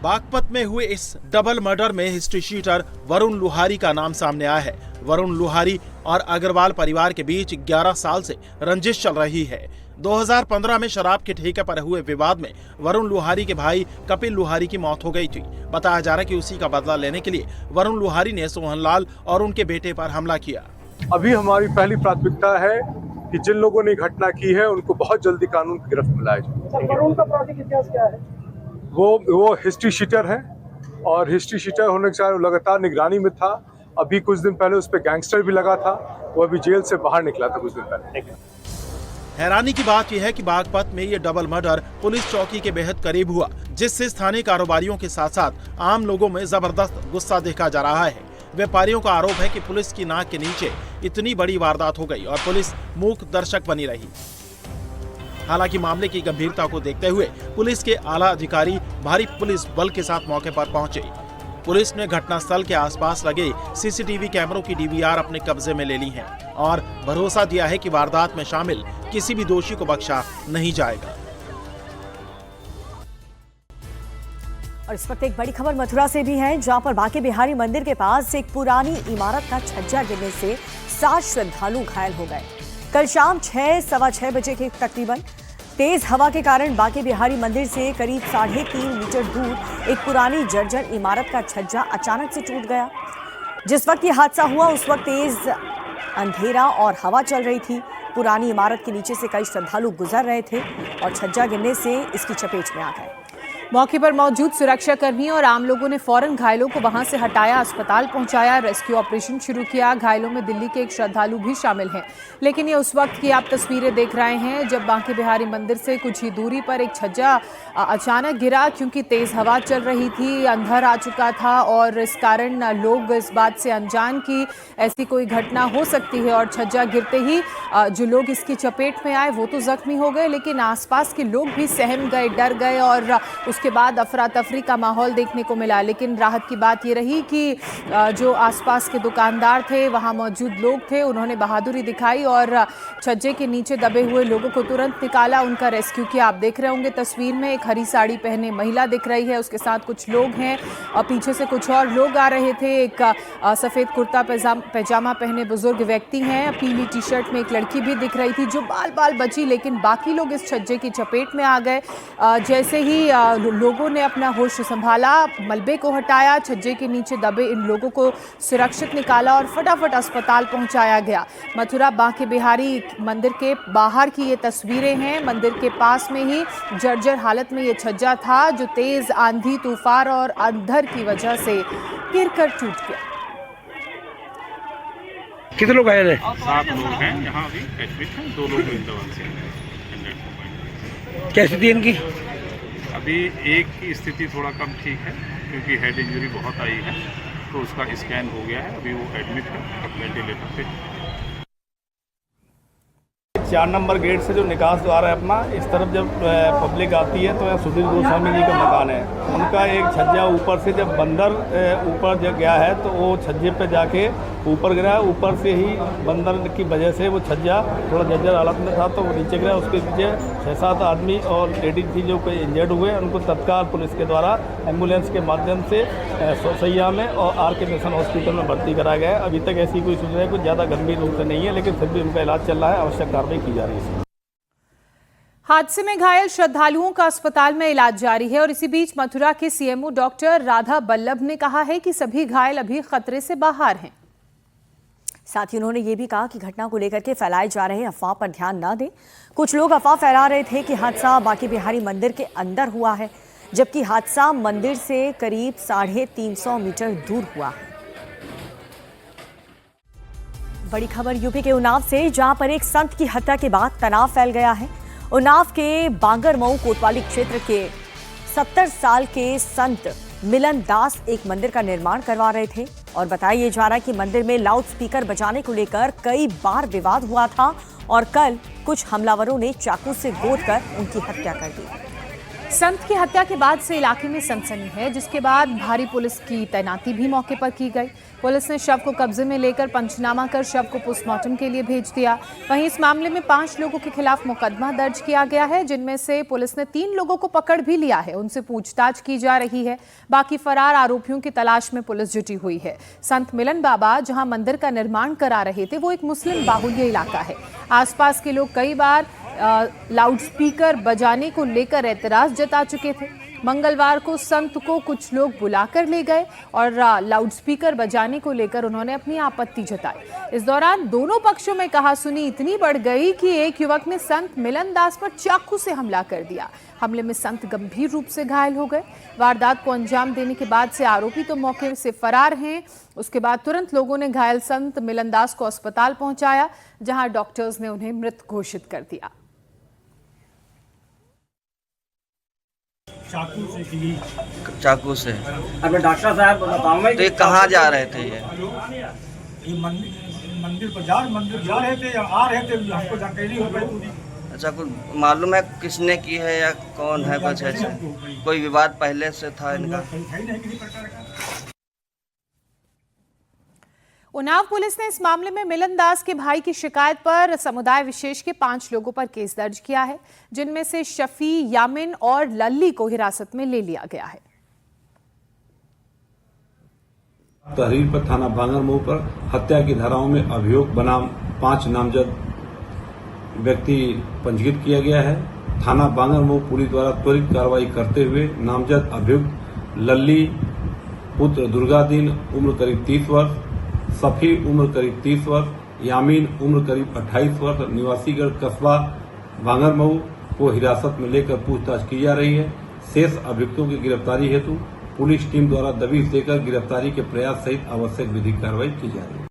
बागपत में हुए इस डबल मर्डर में हिस्ट्री शीटर वरुण लुहारी का नाम सामने आया है। वरुण लुहारी और अग्रवाल परिवार के बीच 11 साल से रंजिश चल रही है। 2015 में शराब के ठेके पर हुए विवाद में वरुण लुहारी के भाई कपिल लुहारी की मौत हो गई थी। बताया जा रहा है कि उसी का बदला लेने के लिए वरुण लुहारी ने सोहनलाल और उनके बेटे पर हमला किया। अभी हमारी पहली प्राथमिकता है कि जिन लोगों ने घटना की है उनको बहुत जल्दी कानून की गिरफ्त में लाया जाए। वरुण का आपराधिक इतिहास क्या है? वो हिस्ट्री शीटर है और हिस्ट्री शीटर होने के कारण लगातार निगरानी में था। अभी कुछ दिन पहले उस पर गैंगस्टर भी लगा था, वो अभी जेल से बाहर निकला था कुछ दिन पहले। हैरानी की बात यह है कि बागपत में ये डबल मर्डर पुलिस चौकी के बेहद करीब हुआ, जिससे स्थानीय कारोबारियों के साथ साथ आम लोगों में जबरदस्त गुस्सा देखा जा रहा है। व्यापारियों का आरोप है कि पुलिस की नाक के नीचे इतनी बड़ी वारदात हो गई और पुलिस मूक दर्शक बनी रही। हालांकि मामले की गंभीरता को देखते हुए पुलिस के आला अधिकारी भारी पुलिस बल के साथ मौके पर पहुंचे। पुलिस ने घटनास्थल के आसपास लगे सीसीटीवी कैमरों की डीवीआर अपने कब्जे में ले ली है और भरोसा दिया है कि वारदात में शामिल किसी भी दोषी को बख्शा नहीं जाएगा। और इस वक्त एक बड़ी खबर मथुरा से भी है, जहां पर बांके बिहारी मंदिर के पास एक पुरानी इमारत का छज्जा गिरने से 7 श्रद्धालु घायल हो गए। कल शाम 6-6:15 बजे के तकरीबन तेज हवा के कारण बांके बिहारी मंदिर से करीब 3.5 मीटर दूर एक पुरानी जर्जर इमारत का छज्जा अचानक से टूट गया। जिस वक्त ये हादसा हुआ उस वक्त तेज अंधेरा और हवा चल रही थी। पुरानी इमारत के नीचे से कई श्रद्धालु गुजर रहे थे और छज्जा गिरने से इसकी चपेट में आ गए। मौके पर मौजूद सुरक्षाकर्मी और आम लोगों ने फौरन घायलों को वहां से हटाया, अस्पताल पहुंचाया, रेस्क्यू ऑपरेशन शुरू किया। घायलों में दिल्ली के एक श्रद्धालु भी शामिल हैं। लेकिन ये उस वक्त की आप तस्वीरें देख रहे हैं जब बांके बिहारी मंदिर से कुछ ही दूरी पर एक छज्जा अचानक गिरा, क्योंकि तेज हवा चल रही थी, अंधर आ चुका था और इस कारण लोग इस बात से अनजान कि ऐसी कोई घटना हो सकती है। और छज्जा गिरते ही जो लोग इसकी चपेट में आए वो तो जख्मी हो गए, लेकिन आसपास के लोग भी सहम गए, डर गए और उसके बाद अफरा तफरी का माहौल देखने को मिला। लेकिन राहत की बात ये रही कि जो आसपास के दुकानदार थे, वहां मौजूद लोग थे, उन्होंने बहादुरी दिखाई और छज्जे के नीचे दबे हुए लोगों को तुरंत निकाला, उनका रेस्क्यू किया। आप देख रहे होंगे तस्वीर में एक हरी साड़ी पहने महिला दिख रही है, उसके साथ कुछ लोग हैं और पीछे से कुछ और लोग आ रहे थे। एक सफ़ेद कुर्ता पैजामा पहने बुजुर्ग व्यक्ति हैं, पीली टी शर्ट में एक लड़की भी दिख रही थी जो बाल बची, लेकिन बाकी लोग इस छज्जे की चपेट में आ गए। जैसे ही लोगों ने अपना होश संभाला, मलबे को हटाया, छज्जे के नीचे दबे इन लोगों को सुरक्षित निकाला और फटाफट अस्पताल पहुंचाया गया। मथुरा बांके बिहारी मंदिर के बाहर की ये तस्वीरें हैं। मंदिर के पास में ही जर्जर हालत में ये छज्जा था जो तेज आंधी, तूफान और अंधर की वजह से गिरकर टूट गया। कितने लोग घायल हैं? 7 लोग हैं यहाँ अभी एडमिट हैं, 2 लोग वृंदावन से हैं। क्या स्थिति है इनकी? अभी एक की स्थिति थोड़ा कम ठीक है क्योंकि हेड इंजरी बहुत आई है, तो उसका स्कैन हो गया है, अभी वो एडमिट है वेंटिलेटर पे। 4 नंबर गेट से जो निकास द्वार है अपना, इस तरफ जब पब्लिक आती है तो यहाँ सुधीर गोस्वामी जी का मकान है। उनका एक छज्जा ऊपर से जब बंदर ऊपर जब गया है तो वो छज्जे पे जाके ऊपर गिरा। ऊपर से ही बंदर की वजह से वो छज्जा थोड़ा जर्जर हालत में था तो वो नीचे गिरा। उसके पीछे 6-7 आदमी और लेडीज थी जो कोई इंजर्ड हुए, उनको तत्काल पुलिस के द्वारा एम्बुलेंस के माध्यम से सोसैया में और आर.के. मिशन हॉस्पिटल में भर्ती कराया गया है। अभी तक ऐसी कोई सूचना कुछ ज़्यादा गंभीर रूप से नहीं है, लेकिन फिर भी उनका इलाज चल रहा है, आवश्यक कार्रवाई की जा रही है। हादसे में घायल श्रद्धालुओं का अस्पताल में इलाज जारी है और इसी बीच मथुरा के सीएमओ डॉक्टर राधा बल्लभ ने कहा है कि सभी घायल अभी खतरे से बाहर हैं। साथ ही उन्होंने ये भी कहा कि घटना को लेकर के फैलाए जा रहे अफवाह पर ध्यान न दें। कुछ लोग अफवाह फैला रहे थे कि हादसा बांके बिहारी मंदिर के अंदर हुआ है, जबकि हादसा मंदिर से करीब 350 मीटर दूर हुआ है। बड़ी खबर यूपी के उन्नाव से, जहां पर एक संत की हत्या के बाद तनाव फैल गया है। उन्नाव के बांगरमऊ कोतवाली क्षेत्र के 70 साल के संत मिलन दास एक मंदिर का निर्माण करवा रहे थे और बताया जा रहा है कि मंदिर में लाउड स्पीकर बजाने को लेकर कई बार विवाद हुआ था और कल कुछ हमलावरों ने चाकू से गोदकर उनकी हत्या कर दी। संत की हत्या के बाद से इलाके में सनसनी है, जिसके बाद भारी पुलिस की तैनाती भी मौके पर की गई। पुलिस ने शव को कब्जे में लेकर पंचनामा कर शव को पोस्टमार्टम के लिए भेज दिया। वहीं इस मामले में 5 लोगों के खिलाफ मुकदमा दर्ज किया गया है, जिनमें से पुलिस ने 3 लोगों को पकड़ भी लिया है। उनसे पूछताछ की जा रही है। बाकी फरार आरोपियों की तलाश में पुलिस जुटी हुई है। संत मिलन बाबा जहां मंदिर का निर्माण करा रहे थे, वो एक मुस्लिम बाहुल्य इलाका है। आसपास के लोग कई बार लाउडस्पीकर बजाने को लेकर एतराज जता चुके थे। मंगलवार को संत को कुछ लोग बुलाकर ले गए और लाउडस्पीकर बजाने को लेकर उन्होंने अपनी आपत्ति जताई। इस दौरान दोनों पक्षों में कहासुनी इतनी बढ़ गई कि एक युवक ने संत मिलन दास पर चाकू से हमला कर दिया। हमले में संत गंभीर रूप से घायल हो गए। वारदात को अंजाम देने के बाद से आरोपी तो मौके से फरार हैं। उसके बाद तुरंत लोगों ने घायल संत मिलन दास को अस्पताल पहुंचाया, जहां डॉक्टर्स ने उन्हें मृत घोषित कर दिया। चाकू से। अब डॉक्टर साहब बताऊंगा तो ये कहाँ जा रहे थे? ये मंदिर पर मंदिर जा रहे थे या आ रहे थे, हमको जानकारी हो गई पूरी। अच्छा, कुछ मालूम है किसने की है या कौन है? कुछ ऐसे कोई विवाद पहले से था इनका? उन्नाव पुलिस ने इस मामले में मिलन दास के भाई की शिकायत पर समुदाय विशेष के 5 लोगों पर केस दर्ज किया है, जिनमें से शफी, यामिन और लल्ली को हिरासत में ले लिया गया है। तहरीर पर थाना बांगरमऊ पर हत्या की धाराओं में अभियोग बनाम 5 नामजद व्यक्ति पंजीकृत किया गया है। थाना बांगरमऊ पुलिस द्वारा त्वरित कार्रवाई करते हुए नामजद अभियुक्त लल्ली पुत्र दुर्गादीन उम्र करीब 30 वर्ष, सफी उम्र करीब 30 वर्ष, यामीन उम्र करीब 28 वर्ष निवासीगढ़ कस्बा बांगरमऊ को हिरासत में लेकर पूछताछ की जा रही है। शेष अभियुक्तों की गिरफ्तारी हेतु पुलिस टीम द्वारा दबिश देकर गिरफ्तारी के प्रयास सहित आवश्यक विधिक कार्रवाई की जा रही है।